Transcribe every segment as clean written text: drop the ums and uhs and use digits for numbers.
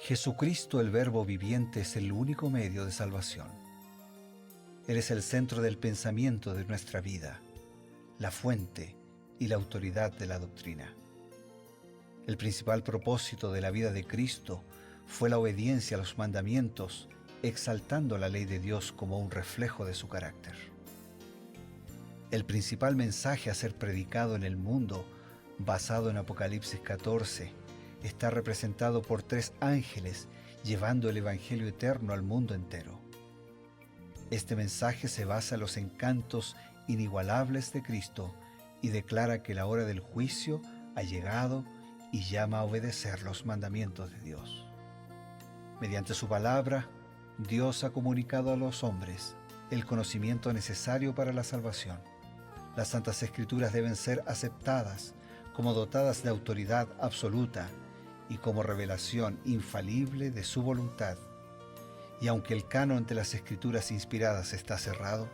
Jesucristo, el Verbo viviente, es el único medio de salvación. Él es el centro del pensamiento de nuestra vida, la fuente y la autoridad de la doctrina. El principal propósito de la vida de Cristo fue la obediencia a los mandamientos, exaltando la ley de Dios como un reflejo de su carácter. El principal mensaje a ser predicado en el mundo, basado en Apocalipsis 14, está representado por 3 ángeles llevando el Evangelio eterno al mundo entero. Este mensaje se basa en los encantos inigualables de Cristo y declara que la hora del juicio ha llegado y llama a obedecer los mandamientos de Dios. Mediante su palabra, Dios ha comunicado a los hombres el conocimiento necesario para la salvación. Las Santas Escrituras deben ser aceptadas como dotadas de autoridad absoluta y como revelación infalible de su voluntad. Y aunque el canon de las Escrituras inspiradas está cerrado,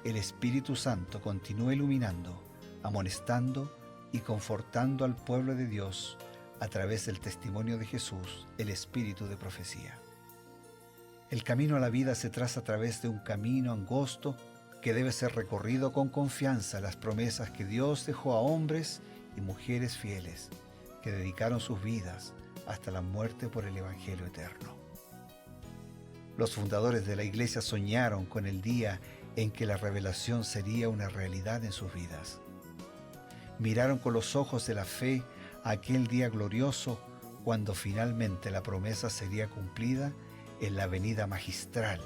el Espíritu Santo continúa iluminando, amonestando y confortando al pueblo de Dios a través del testimonio de Jesús, el Espíritu de profecía. El camino a la vida se traza a través de un camino angosto que debe ser recorrido con confianza en las promesas que Dios dejó a hombres y mujeres fieles que dedicaron sus vidas hasta la muerte por el Evangelio eterno. Los fundadores de la Iglesia soñaron con el día en que la revelación sería una realidad en sus vidas. Miraron con los ojos de la fe a aquel día glorioso cuando finalmente la promesa sería cumplida en la venida magistral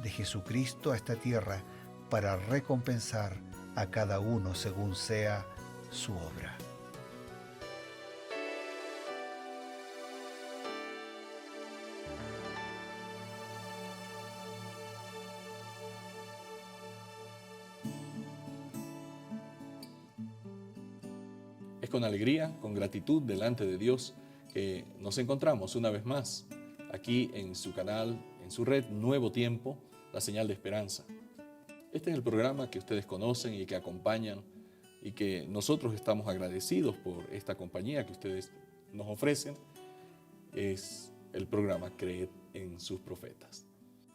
de Jesucristo a esta tierra para recompensar a cada uno según sea su obra. Es con alegría, con gratitud delante de Dios que nos encontramos una vez más aquí en su canal, en su red Nuevo Tiempo, la señal de esperanza. Este es el programa que ustedes conocen y que acompañan y que nosotros estamos agradecidos por esta compañía que ustedes nos ofrecen. Es el programa Creed en sus profetas.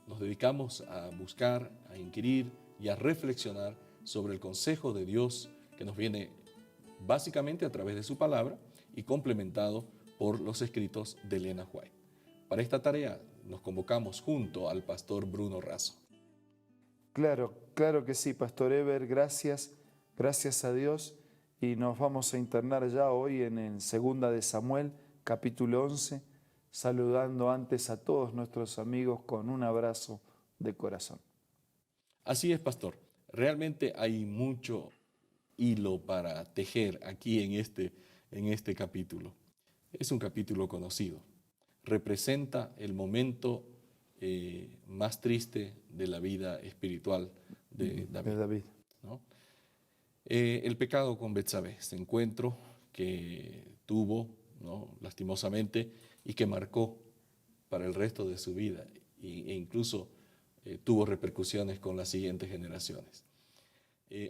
Nos dedicamos a buscar, a inquirir y a reflexionar sobre el consejo de Dios que nos viene básicamente a través de su palabra y complementado por los escritos de Elena White. Para esta tarea nos convocamos junto al pastor Bruno Razo. Claro que sí, Pastor Eber, gracias a Dios. Y nos vamos a internar ya hoy en el 2 de Samuel, capítulo 11, saludando antes a todos nuestros amigos con un abrazo de corazón. Así es, pastor. Realmente hay mucho hilo para tejer aquí en este capítulo. Es un capítulo conocido. Representa el momento más triste de la vida espiritual de David. ¿No? El pecado con Betsabé, ese encuentro que tuvo, ¿no?, lastimosamente, y que marcó para el resto de su vida e incluso tuvo repercusiones con las siguientes generaciones.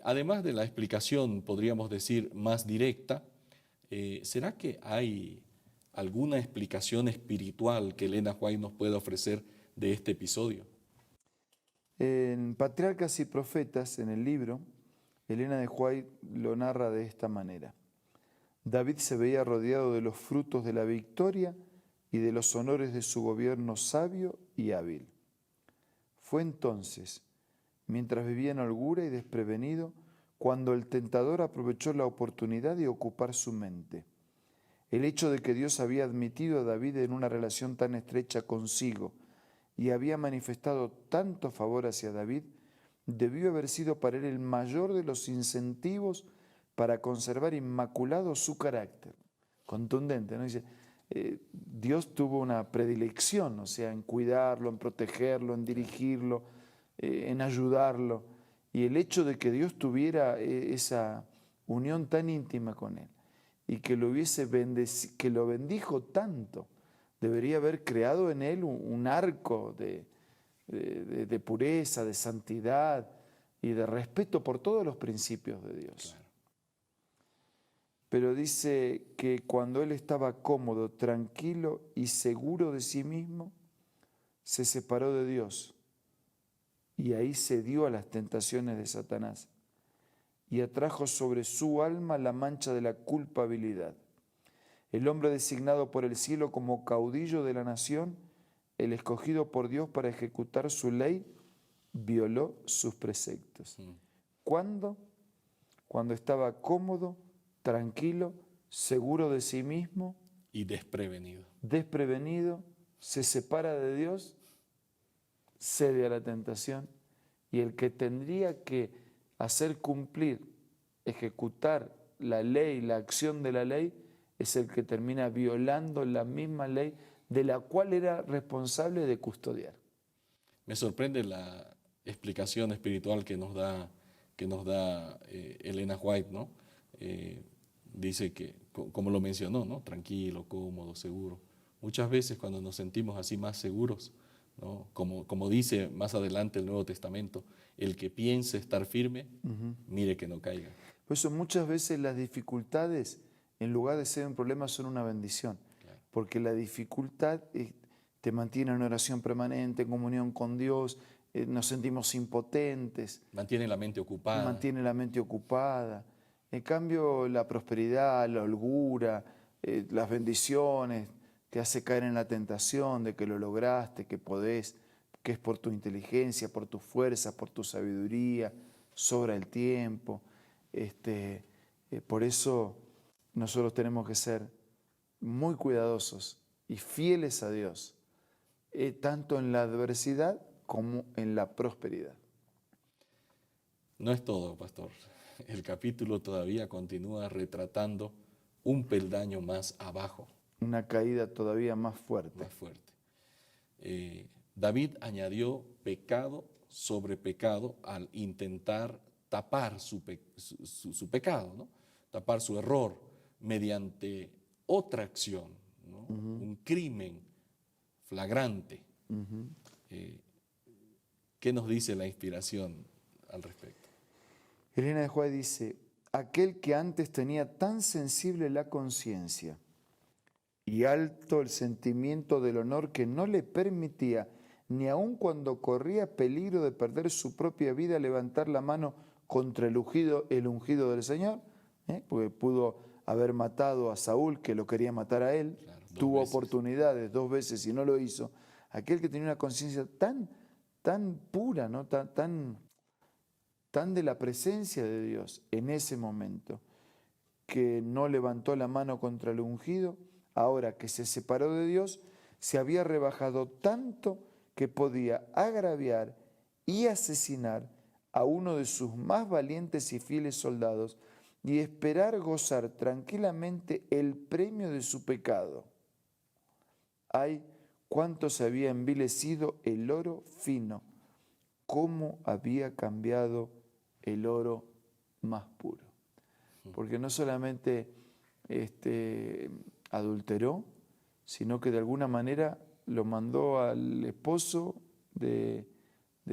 Además de la explicación, podríamos decir, más directa, ¿será que hay alguna explicación espiritual que Elena White nos pueda ofrecer de este episodio? En Patriarcas y Profetas, en el libro, Elena de White lo narra de esta manera. David se veía rodeado de los frutos de la victoria y de los honores de su gobierno sabio y hábil. Fue entonces, mientras vivía en holgura y desprevenido, cuando el tentador aprovechó la oportunidad de ocupar su mente. El hecho de que Dios había admitido a David en una relación tan estrecha consigo y había manifestado tanto favor hacia David, debió haber sido para él el mayor de los incentivos para conservar inmaculado su carácter. Contundente, ¿no? Dice, Dios tuvo una predilección, o sea, en cuidarlo, en protegerlo, en dirigirlo, en ayudarlo. Y el hecho de que Dios tuviera esa unión tan íntima con él y que que lo bendijo tanto, debería haber creado en él un arco de pureza, de santidad y de respeto por todos los principios de Dios. Claro. pero dice que cuando él estaba cómodo, tranquilo y seguro de sí mismo, se separó de Dios y ahí cedió a las tentaciones de Satanás y atrajo sobre su alma la mancha de la culpabilidad. El hombre designado por el cielo como caudillo de la nación, el escogido por Dios para ejecutar su ley, violó sus preceptos. ¿Cuándo? Cuando estaba cómodo, tranquilo, seguro de sí mismo Y desprevenido. desprevenido, se separa de Dios, cede a la tentación, y el que tendría que hacer cumplir, ejecutar la ley, la acción de la ley, es el que termina violando la misma ley de la cual era responsable de custodiar. Me sorprende la explicación espiritual que nos da Elena White, ¿no? Dice que, como lo mencionó, ¿no? Tranquilo, cómodo, seguro. Muchas veces cuando nos sentimos así más seguros, ¿no? Como dice más adelante el Nuevo Testamento, el que piense estar firme, mire que no caiga. Por eso muchas veces las dificultades, en lugar de ser un problema, son una bendición. Claro. Porque la dificultad te mantiene en oración permanente, en comunión con Dios, nos sentimos impotentes. Mantiene la mente ocupada. Mantiene la mente ocupada. En cambio, la prosperidad, la holgura, las bendiciones, te hace caer en la tentación de que lo lograste, que podés, que es por tu inteligencia, por tu fuerza, por tu sabiduría, sobra el tiempo. Por eso nosotros tenemos que ser muy cuidadosos y fieles a Dios, tanto en la adversidad como en la prosperidad. No es todo, pastor. El capítulo todavía continúa retratando un peldaño más abajo. Una caída todavía más fuerte. Más fuerte. David añadió pecado sobre pecado al intentar tapar su pecado, ¿no? Tapar su error mediante otra acción, ¿no? Un crimen flagrante. ¿Qué nos dice la inspiración al respecto? Elena de White dice, aquel que antes tenía tan sensible la conciencia y alto el sentimiento del honor que no le permitía, ni aun cuando corría peligro de perder su propia vida, levantar la mano contra el ungido del Señor, porque pudo haber matado a Saúl, que lo quería matar a él, Claro, tuvo veces. oportunidades 2 veces y no lo hizo. Aquel que tenía una conciencia tan pura, ¿no? tan de la presencia de Dios en ese momento, que no levantó la mano contra el ungido, ahora que se separó de Dios, se había rebajado tanto que podía agraviar y asesinar a uno de sus más valientes y fieles soldados y esperar gozar tranquilamente el premio de su pecado. Ay, cuánto se había envilecido el oro fino, cómo había cambiado el oro más puro. Porque no solamente adulteró, sino que de alguna manera lo mandó al esposo de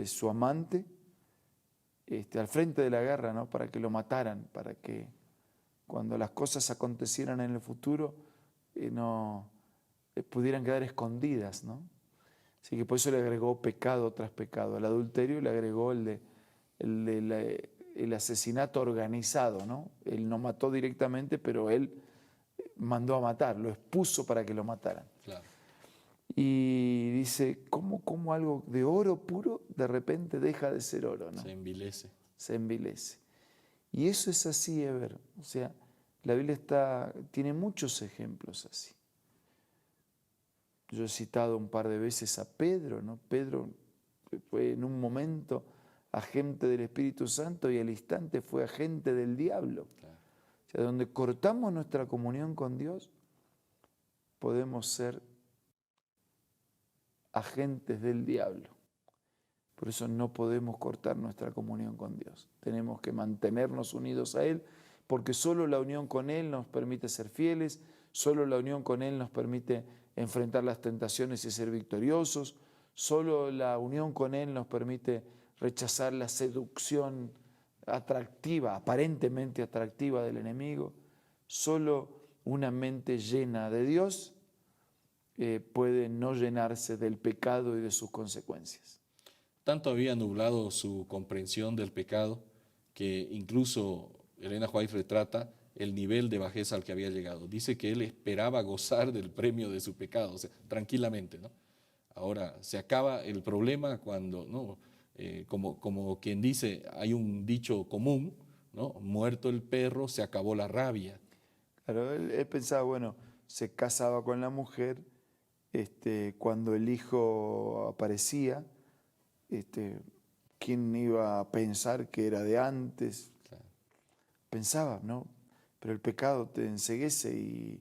su amante al frente de la guerra, ¿no? Para que lo mataran, para que cuando las cosas acontecieran en el futuro no pudieran quedar escondidas, ¿no? Así que por eso le agregó pecado tras pecado. Al adulterio le agregó el asesinato organizado, ¿no? Él no mató directamente, pero él mandó a matar, lo expuso para que lo mataran. Claro. Y dice, ¿cómo algo de oro puro de repente deja de ser oro, ¿no? Se envilece. Se envilece. Y eso es así, Eber. O sea, la Biblia tiene muchos ejemplos así. Yo he citado un par de veces a Pedro, ¿no? Pedro fue en un momento agente del Espíritu Santo y al instante fue agente del diablo. Claro. O sea, donde cortamos nuestra comunión con Dios, podemos ser agentes del diablo. Por eso no podemos cortar nuestra comunión con Dios. Tenemos que mantenernos unidos a Él, porque solo la unión con Él nos permite ser fieles, solo la unión con Él nos permite enfrentar las tentaciones y ser victoriosos, solo la unión con Él nos permite rechazar la seducción atractiva, aparentemente atractiva del enemigo. Solo una mente llena de Dios puede no llenarse del pecado y de sus consecuencias. Tanto había nublado su comprensión del pecado que incluso Elena White retrata el nivel de bajeza al que había llegado. Dice que él esperaba gozar del premio de su pecado, o sea, tranquilamente, ¿no? Ahora, se acaba el problema cuando, ¿no? Como quien dice, hay un dicho común, ¿no? Muerto el perro, se acabó la rabia. Claro, él pensaba, bueno, se casaba con la mujer, cuando el hijo aparecía, ¿quién iba a pensar que era de antes? Claro. Pensaba, ¿no? Pero el pecado te enceguece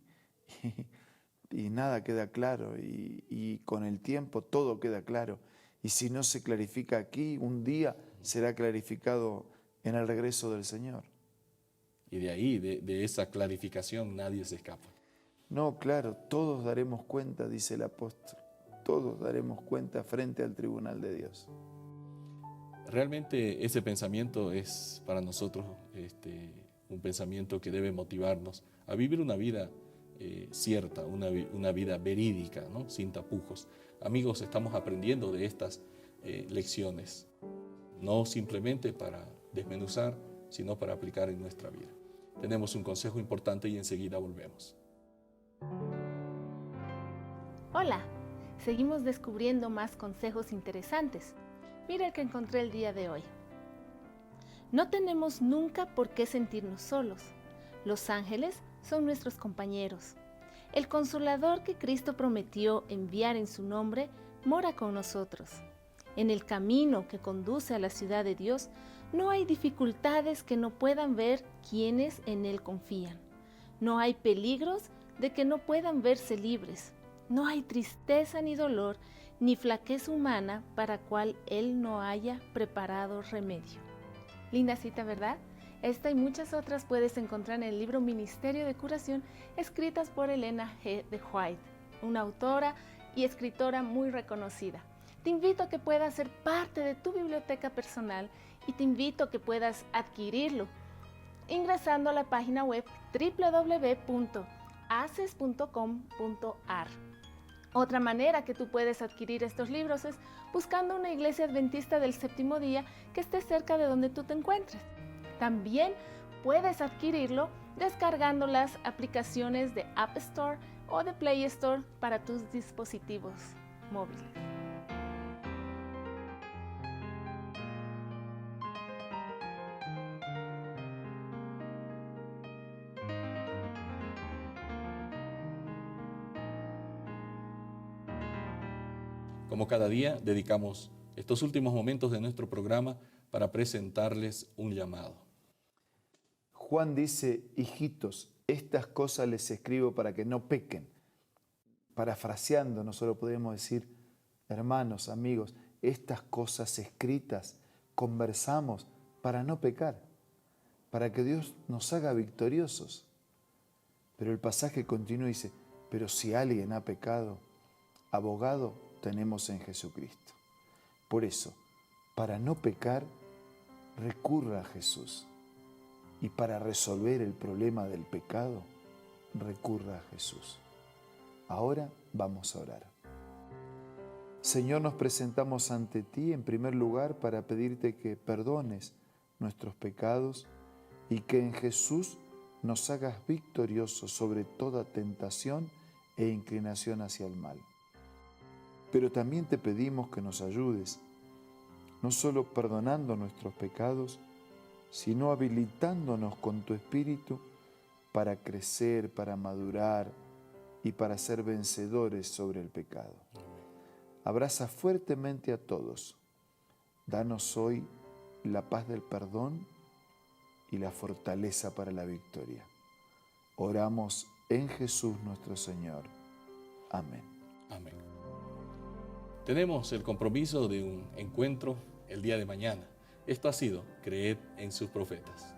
y nada queda claro, y con el tiempo todo queda claro. Y si no se clarifica aquí, un día será clarificado en el regreso del Señor. Y de ahí, de esa clarificación, nadie se escapa. No, claro, todos daremos cuenta, dice el apóstol, todos daremos cuenta frente al tribunal de Dios. Realmente ese pensamiento es para nosotros un pensamiento que debe motivarnos a vivir una vida cierta, una vida verídica, ¿no? Sin tapujos. Amigos, estamos aprendiendo de estas lecciones, no simplemente para desmenuzar, sino para aplicar en nuestra vida. Tenemos un consejo importante y enseguida volvemos. Hola, seguimos descubriendo más consejos interesantes. Mira el que encontré el día de hoy. No tenemos nunca por qué sentirnos solos. Los ángeles son nuestros compañeros. El Consolador que Cristo prometió enviar en su nombre mora con nosotros. En el camino que conduce a la ciudad de Dios no hay dificultades que no puedan ver quienes en Él confían. No hay peligros de que no puedan verse libres. No hay tristeza ni dolor, ni flaqueza humana para cual Él no haya preparado remedio. Linda cita, ¿verdad? Esta y muchas otras puedes encontrar en el libro Ministerio de Curación, escritas por Elena G. de White, una autora y escritora muy reconocida. Te invito a que puedas ser parte de tu biblioteca personal y te invito a que puedas adquirirlo ingresando a la página web www.aces.com.ar. Otra manera que tú puedes adquirir estos libros es buscando una iglesia adventista del séptimo día que esté cerca de donde tú te encuentres. También puedes adquirirlo descargando las aplicaciones de App Store o de Play Store para tus dispositivos móviles. Como cada día, dedicamos estos últimos momentos de nuestro programa para presentarles un llamado. Juan dice, hijitos, estas cosas les escribo para que no pequen. Parafraseando, nosotros podemos decir, hermanos, amigos, estas cosas escritas conversamos para no pecar, para que Dios nos haga victoriosos. Pero el pasaje continúa y dice, pero si alguien ha pecado, abogado tenemos en Jesucristo. Por eso, para no pecar, recurra a Jesús. Y para resolver el problema del pecado, recurra a Jesús. Ahora vamos a orar. Señor, nos presentamos ante ti en primer lugar para pedirte que perdones nuestros pecados y que en Jesús nos hagas victoriosos sobre toda tentación e inclinación hacia el mal. Pero también te pedimos que nos ayudes, no solo perdonando nuestros pecados, sino habilitándonos con tu Espíritu para crecer, para madurar y para ser vencedores sobre el pecado. Abraza fuertemente a todos. Danos hoy la paz del perdón y la fortaleza para la victoria. Oramos en Jesús nuestro Señor. Amén. Amén. Tenemos el compromiso de un encuentro el día de mañana. Esto ha sido Creed en sus profetas.